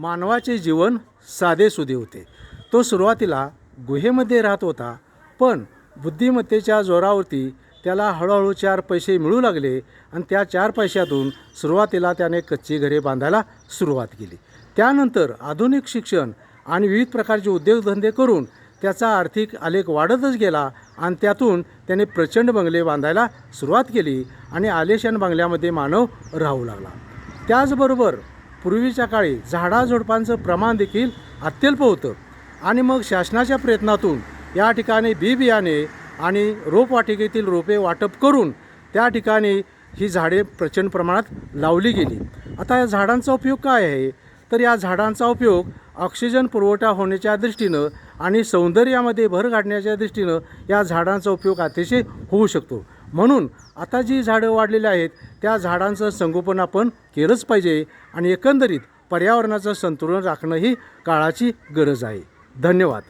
मानवाचे जीवन साधेसुधे होते. तो सुरुवातीला गुहेमध्ये राहत होता, पण बुद्धिमत्तेच्या जोरावरती त्याला हळूहळू 4 पैसे मिळू लागले आणि त्या 4 पैशातून सुरुवातीला त्याने कच्ची घरे बांधायला सुरुवात केली. त्यानंतर आधुनिक शिक्षण आणि विविध प्रकारचे उद्योगधंदे करून त्याचा आर्थिक आलेख वाढतच गेला आणि त्यातून त्याने प्रचंड बंगले बांधायला सुरुवात केली आणि आलिशान बंगल्यामध्ये मानव राहू लागला. त्याचबरोबर पूर्वीच्या काळी झाडाझुडपांचं प्रमाण देखील अत्यल्प होतं आणि मग शासनाच्या प्रयत्नातून या ठिकाणी बियाणे आणि रोपवाटिकेतील रोपे वाटप करून त्या ठिकाणी ही झाडे प्रचंड प्रमाणात लावली गेली. आता या झाडांचा उपयोग काय आहे, तर या झाडांचा उपयोग ऑक्सिजन पुरवठा होण्याच्या दृष्टीनं आणि सौंदर्यामध्ये भर काढण्याच्या दृष्टीनं या झाडांचा उपयोग अतिशय होऊ शकतो. म्हणून आता जी झाडं वाढलेली आहेत त्या झाडांचं संगोपन आपण केलंच पाहिजे आणि एकंदरीत पर्यावरणाचं संतुलन राखणं ही काळाची गरज आहे. धन्यवाद.